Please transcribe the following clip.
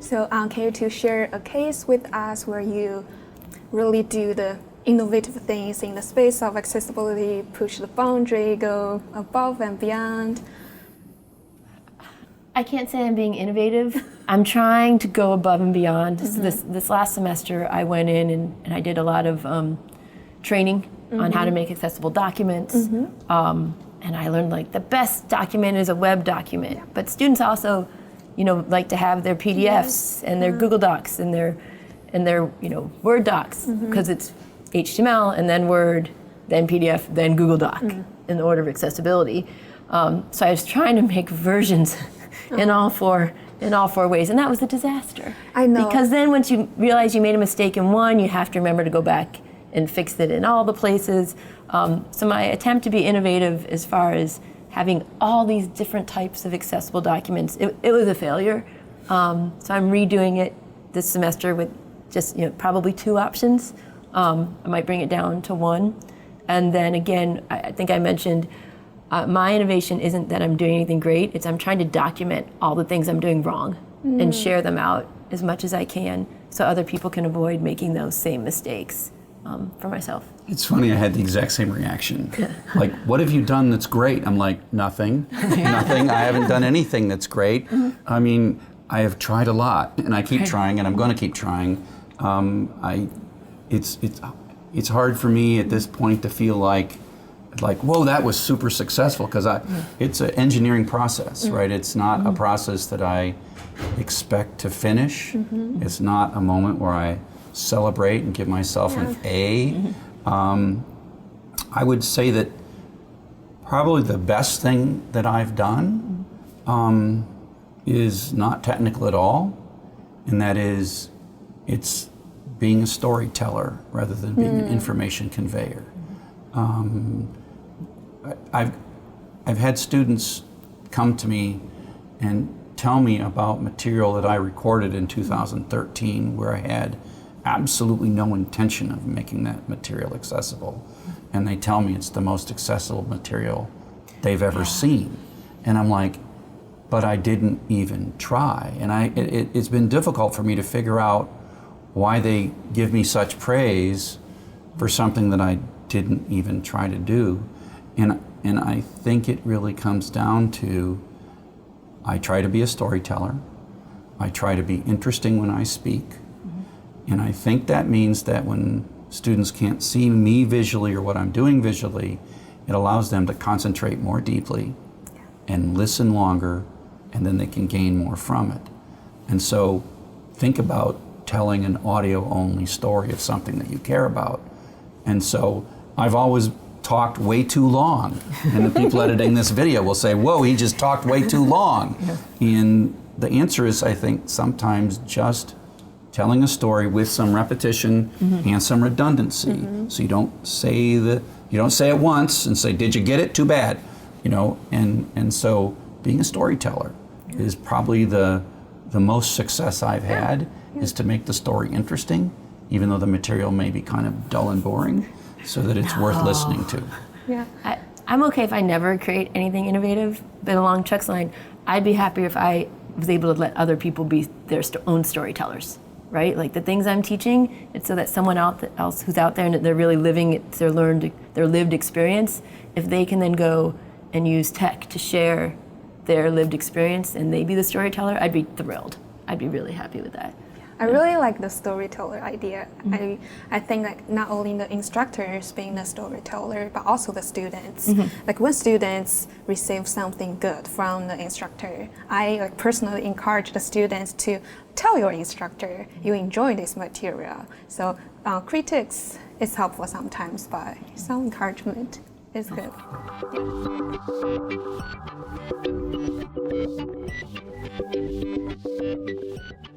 So can you share a case with us where you really do the innovative things in the space of accessibility, push the boundary, go above and beyond? I can't say I'm being innovative. I'm trying to go above and beyond. This last semester I went in and I did a lot of training on how to make accessible documents. And I learned like the best document is a web document. Yeah. But students also, like to have their PDFs and their Google Docs and their Word docs, because it's HTML and then Word, then PDF, then Google Doc in the order of accessibility. So I was trying to make versions in all four ways, and that was a disaster. I know. Because then once you realize you made a mistake in one, you have to remember to go back and fix it in all the places. So my attempt to be innovative as far as having all these different types of accessible documents, it was a failure. So I'm redoing it this semester with just probably 2 options. I might bring it down to 1. And then again, I think I mentioned my innovation isn't that I'm doing anything great, it's I'm trying to document all the things I'm doing wrong and share them out as much as I can so other people can avoid making those same mistakes for myself. It's funny, I had the exact same reaction. Like, what have you done that's great? I'm like, nothing, nothing. I haven't done anything that's great. I mean, I have tried a lot, and I keep trying, and I'm going to keep trying. It's hard for me at this point to feel like, whoa, that was super successful, because it's an engineering process, right? It's not a process that I expect to finish. It's not a moment where I celebrate and give myself an A. I would say that probably the best thing that I've done is not technical at all, and that is it's being a storyteller rather than being an information conveyor. I've had students come to me and tell me about material that I recorded in 2013 where I had absolutely no intention of making that material accessible. And they tell me it's the most accessible material they've ever seen. And I'm like, but I didn't even try. And it's been difficult for me to figure out why they give me such praise for something that I didn't even try to do. And I think it really comes down to, I try to be a storyteller. I try to be interesting when I speak. And I think that means that when students can't see me visually or what I'm doing visually, it allows them to concentrate more deeply and listen longer, and then they can gain more from it. And so think about telling an audio-only story of something that you care about. And so I've always talked way too long, and the people editing this video will say, whoa, he just talked way too long. And the answer is, I think, sometimes just telling a story with some repetition and some redundancy. So you don't say it once and say, did you get it? Too bad. And so being a storyteller is probably the most success I've had, is to make the story interesting, even though the material may be kind of dull and boring, so that it's worth listening to. I'm okay if I never create anything innovative, but along Chuck's line, I'd be happier if I was able to let other people be their own storytellers, right? Like the things I'm teaching, it's so that someone else who's out there and they're really living it, their lived experience, if they can then go and use tech to share their lived experience and they be the storyteller, I'd be thrilled. I'd be really happy with that. I really like the storyteller idea. I think like not only the instructors being the storyteller, but also the students. Like when students receive something good from the instructor, I personally encourage the students to tell your instructor you enjoy this material. So critics is helpful sometimes, but some encouragement is good. Yeah.